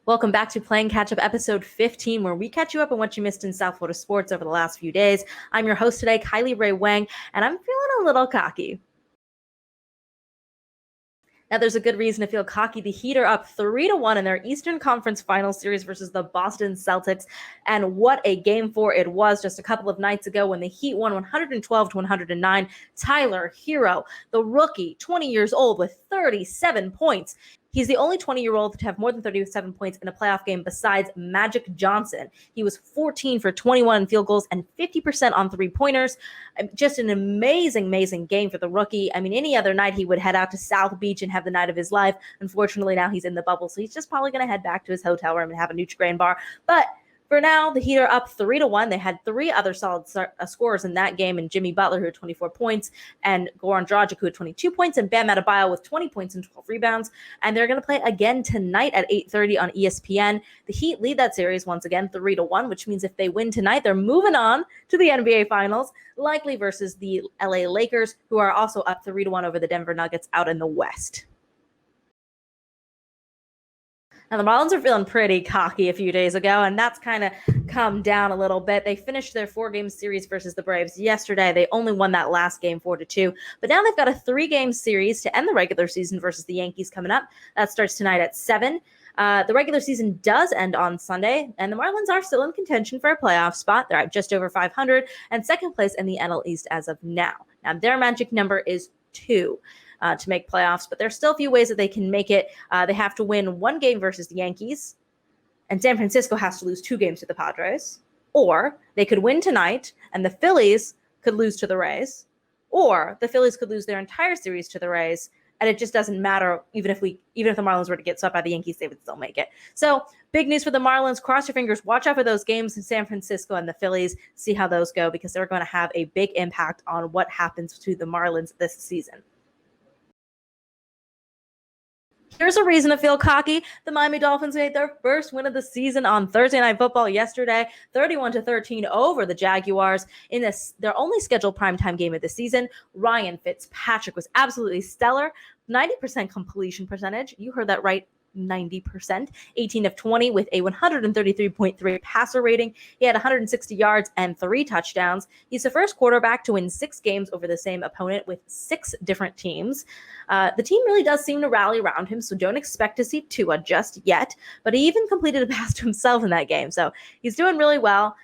Welcome back to Playing Catch Up episode 15, where we catch you up on what you missed in South Florida sports over the last few days. I'm your host today, Kylie Rae Wang, and I'm feeling a little cocky. Now, there's a good reason to feel cocky. The Heat are up 3-1 in their Eastern Conference Final Series versus the Boston Celtics. And what a game 4 it was just a couple of nights ago when the Heat won 112-109. Tyler Herro, the rookie, 20 years old with 37 points. He's the only 20-year-old to have more than 37 points in a playoff game besides Magic Johnson. He was 14 for 21 field goals and 50% on three-pointers. Just an amazing game for the rookie. I mean, any other night he would head out to South Beach and have the night of his life. Unfortunately, now he's in the bubble, so he's just probably going to head back to his hotel room and have a Nutri-Grain bar. But for now, the Heat are up 3-1. They had three other solid scorers in that game, and Jimmy Butler, who had 24 points, and Goran Dragic, who had 22 points, and Bam Adebayo with 20 points and 12 rebounds. And they're going to play again tonight at 8:30 on ESPN. The Heat lead that series once again 3-1, which means if they win tonight, they're moving on to the NBA Finals, likely versus the LA Lakers, who are also up 3-1 over the Denver Nuggets out in the West. Now, the Marlins are feeling pretty cocky a few days ago, and that's kind of come down a little bit. They finished their 4-game series versus the Braves yesterday. They only won that last game 4-2, but now they've got a 3-game series to end the regular season versus the Yankees coming up. That starts tonight at 7. The regular season does end on Sunday, and the Marlins are still in contention for a playoff spot. They're at just over 500 and second place in the NL East as of now. Now, their magic number is 2. To make playoffs, but there's still a few ways that they can make it. They have to win 1 game versus the Yankees, and San Francisco has to lose 2 games to the Padres, or they could win tonight, and the Phillies could lose to the Rays, or the Phillies could lose their entire series to the Rays, and it just doesn't matter. Even if the Marlins were to get swept by the Yankees, they would still make it. So big news for the Marlins. Cross your fingers. Watch out for those games in San Francisco and the Phillies. See how those go, because they're going to have a big impact on what happens to the Marlins this season. Here's a reason to feel cocky. The Miami Dolphins made their first win of the season on Thursday Night Football yesterday, 31-13 over the Jaguars in their only scheduled primetime game of the season. Ryan Fitzpatrick was absolutely stellar. 90% completion percentage. You heard that right. 90%, 18 of 20 with a 133.3 passer rating. He had 160 yards and 3 touchdowns. He's the first quarterback to win 6 games over the same opponent with 6 different teams. The team really does seem to rally around him, so don't expect to see Tua just yet, but he even completed a pass to himself in that game, so he's doing really well.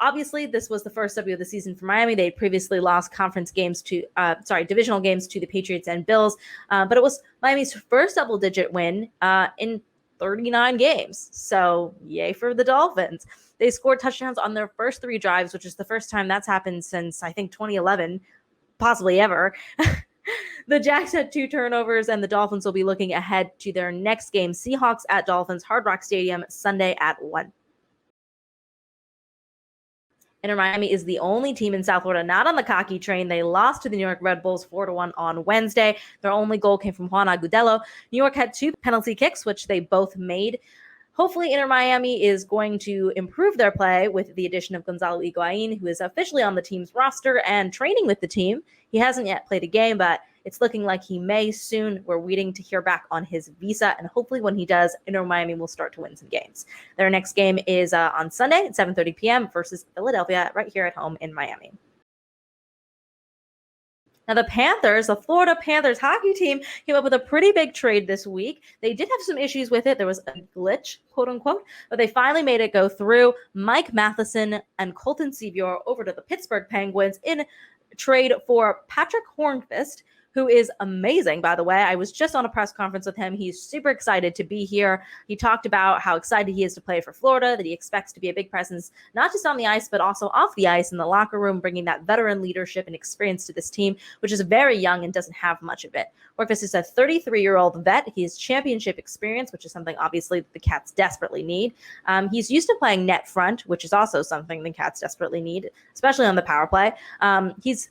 Obviously, this was the first W of the season for Miami. They had previously lost divisional games to the Patriots and Bills, but it was Miami's first double-digit win in 39 games. So, yay for the Dolphins. They scored touchdowns on their first 3 drives, which is the first time that's happened since, I think, 2011, possibly ever. The Jags had 2 turnovers, and the Dolphins will be looking ahead to their next game, Seahawks at Dolphins, Hard Rock Stadium, Sunday at 1. Inter Miami is the only team in South Florida not on the cocky train. They lost to the New York Red Bulls 4-1 on Wednesday. Their only goal came from Juan Agudelo. New York had 2 penalty kicks, which they both made. Hopefully, Inter Miami is going to improve their play with the addition of Gonzalo Higuain, who is officially on the team's roster and training with the team. He hasn't yet played a game, but it's looking like he may soon. We're waiting to hear back on his visa, and hopefully when he does, Inter Miami will start to win some games. Their next game is on Sunday at 7:30 p.m. versus Philadelphia right here at home in Miami. Now, the Florida Panthers hockey team came up with a pretty big trade this week. They did have some issues with it. There was a glitch, quote unquote, but they finally made it go through. Mike Matheson and Colton Sceviour over to the Pittsburgh Penguins in trade for Patrick Hornqvist, who is amazing, by the way. I was just on a press conference with him. He's super excited to be here. He talked about how excited he is to play for Florida, that he expects to be a big presence, not just on the ice, but also off the ice in the locker room, bringing that veteran leadership and experience to this team, which is very young and doesn't have much of it. Hornqvist is a 33-year-old vet. He has championship experience, which is something obviously the Cats desperately need. He's used to playing net front, which is also something the Cats desperately need, especially on the power play. He's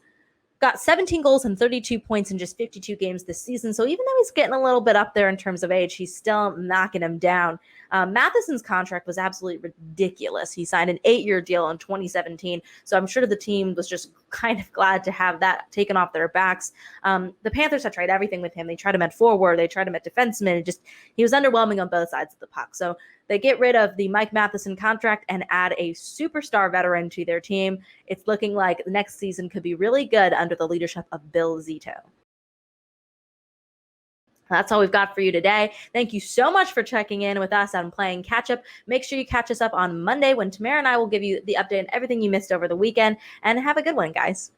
got 17 goals and 32 points in just 52 games this season. So even though he's getting a little bit up there in terms of age, he's still knocking him down. Matheson's contract was absolutely ridiculous. He signed an 8-year deal in 2017. So I'm sure the team was just kind of glad to have that taken off their backs. The Panthers have tried everything with him. They tried him at forward. They tried him at defenseman. He was underwhelming on both sides of the puck. So they get rid of the Mike Matheson contract and add a superstar veteran to their team. It's looking like the next season could be really good under the leadership of Bill Zito. That's all we've got for you today. Thank you so much for checking in with us on Playing Catch Up. Make sure you catch us up on Monday when Tamara and I will give you the update on everything you missed over the weekend. And have a good one, guys.